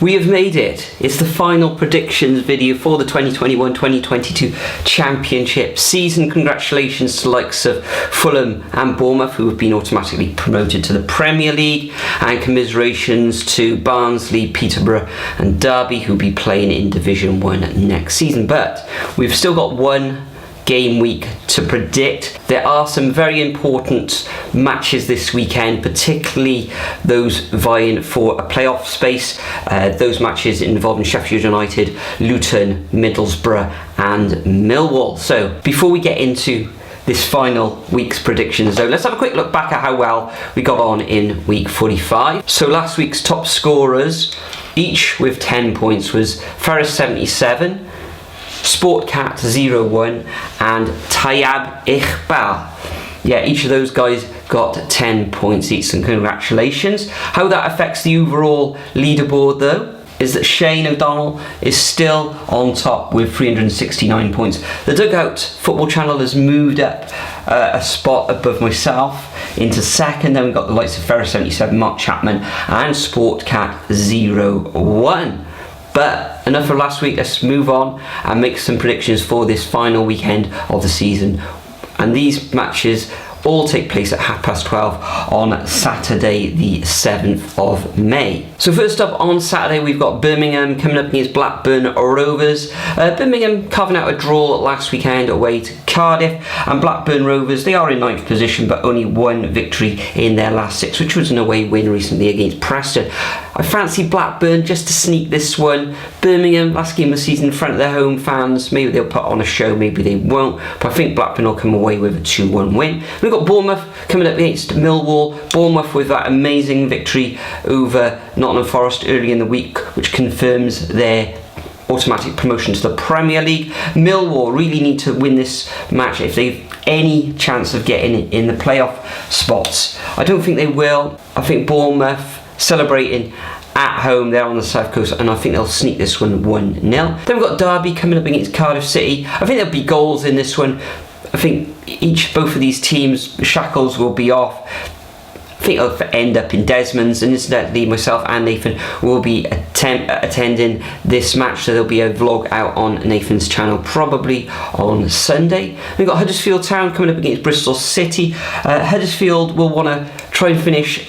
We have made it. It's the final predictions video for the 2021-2022 Championship season. Congratulations to the likes of Fulham and Bournemouth, who have been automatically promoted to the Premier League, and commiserations to Barnsley, Peterborough and Derby, who will be playing in Division 1 next season. But we've still got one game week to predict. There are some very important matches this weekend, particularly those vying for a playoff space. Those matches involving Sheffield United, Luton, Middlesbrough and Millwall. So before we get into this final week's predictions though, let's have a quick look back at how well we got on in week 45. So last week's top scorers, each with 10 points, was Ferris 77, Sportcat 0-1 and Tayyab Iqbal. Yeah, each of those guys got 10 points each, and congratulations. How that affects the overall leaderboard though is that Shane O'Donnell is still on top with 369 points. The Dugout Football Channel has moved up a spot above myself into second. Then we've got the likes of Ferris 77, Mark Chapman and Sportcat 0-1. But enough of last week, let's move on and make some predictions for this final weekend of the season. And these matches all take place at 12:30 on Saturday the 7th of May. So first up on Saturday we've got Birmingham coming up against Blackburn Rovers. Birmingham carving out a draw last weekend away to Cardiff, and Blackburn Rovers, they are in 9th position but only one victory in their last 6, which was an away win recently against Preston. I fancy Blackburn just to sneak this one. Birmingham, last game of the season in front of their home fans, maybe they'll put on a show, maybe they won't, but I think Blackburn will come away with a 2-1 win. We've got Bournemouth coming up against Millwall. Bournemouth with that amazing victory over Nottingham Forest early in the week, which confirms their automatic promotion to the Premier League. Millwall really need to win this match if they've any chance of getting in the playoff spots. I don't think they will. I think Bournemouth celebrating at home, they're on the south coast, and I think they'll sneak this one 1-0. Then we've got Derby coming up against Cardiff City. I think there'll be goals in this one. I think both of these teams, shackles will be off. I think it'll end up in Desmond's, and incidentally myself and Nathan will be attending this match, so there'll be a vlog out on Nathan's channel probably on Sunday. We've got Huddersfield Town coming up against Bristol City. Huddersfield will want to try and finish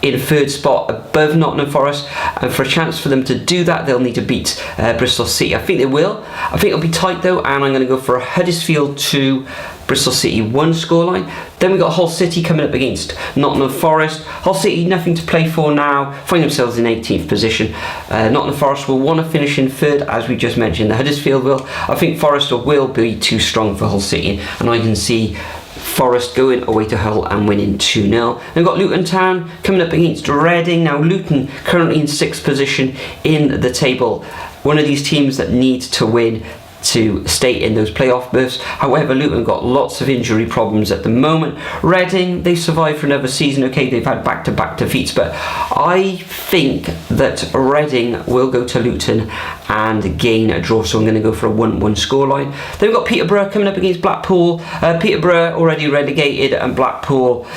in third spot above Nottingham Forest, and for a chance for them to do that they'll need to beat Bristol City. I think they will. I think it'll be tight though, and I'm going to go for a Huddersfield 2, Bristol City 1 scoreline. Then we've got Hull City coming up against Nottingham Forest. Hull City nothing to play for now, find themselves in 18th position. Nottingham Forest will want to finish in third, as we just mentioned. The Huddersfield will. I think Forest will be too strong for Hull City, and I can see Forest going away to Hull and winning 2-0. Then we've got Luton Town coming up against Reading. Now Luton currently in 6th position in the table. One of these teams that needs to win to stay in those playoff berths. However, Luton got lots of injury problems at the moment. Reading, they survived for another season. Okay, they've had back-to-back defeats, but I think that Reading will go to Luton and gain a draw, so I'm going to go for a 1-1 scoreline. Then we've got Peterborough coming up against Blackpool. Peterborough already relegated, and Blackpool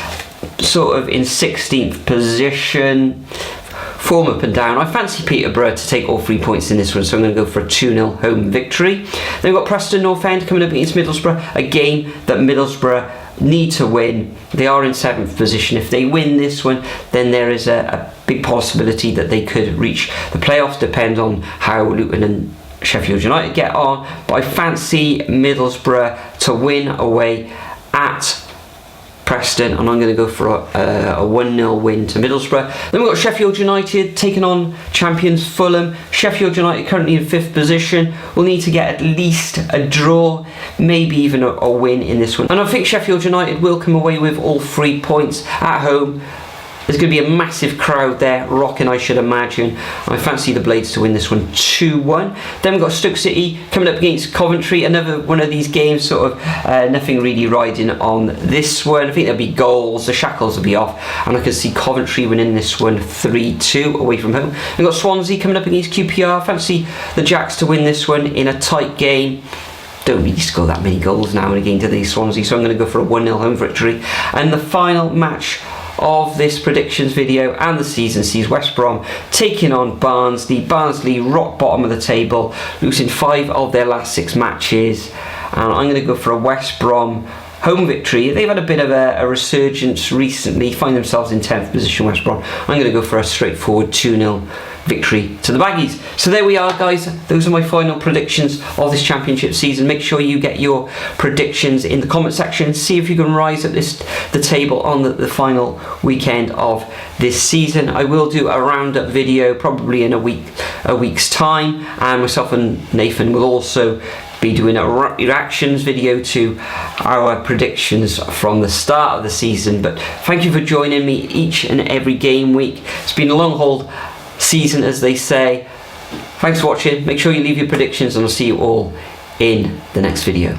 sort of in 16th position. Form up and down. I fancy Peterborough to take all 3 points in this one, so I'm going to go for a 2-0 home victory. Then we've got Preston North End coming up against Middlesbrough, a game that Middlesbrough need to win. They are in 7th position. If they win this one, then there is a big possibility that they could reach the playoffs. Depends on how Luton and Sheffield United get on, but I fancy Middlesbrough to win away at Preston, and I'm going to go for a 1-0 win to Middlesbrough. Then we've got Sheffield United taking on champions Fulham. Sheffield United currently in 5th position. We'll need to get at least a draw, maybe even a win in this one. And I think Sheffield United will come away with all 3 points at home. There's going to be a massive crowd there, rocking I should imagine. I fancy the Blades to win this one 2-1. Then we've got Stoke City coming up against Coventry. Another one of these games, sort of nothing really riding on this one. I think there'll be goals, the shackles will be off, and I can see Coventry winning this one 3-2 away from home. We've got Swansea coming up against QPR. I fancy the Jacks to win this one in a tight game. Don't really score that many goals now and again to these Swansea, so I'm going to go for a 1-0 home victory. And the final match of this predictions video and the season sees West Brom taking on Barnsley. Barnsley rock bottom of the table, losing 5 of their last 6 matches, and I'm going to go for a West Brom home victory. They've had a bit of a resurgence recently, find themselves in 10th position, West Brom. I'm going to go for a straightforward 2-0 victory to the Baggies. So there we are, guys. Those are my final predictions of this championship season. Make sure you get your predictions in the comment section. See if you can rise up the table on the final weekend of this season. I will do a roundup video probably in a week's time, and myself and Nathan will also be doing a reactions video to our predictions from the start of the season. But thank you for joining me each and every game week. It's been a long haul season, as they say. Thanks for watching. Make sure you leave your predictions, and I'll see you all in the next video.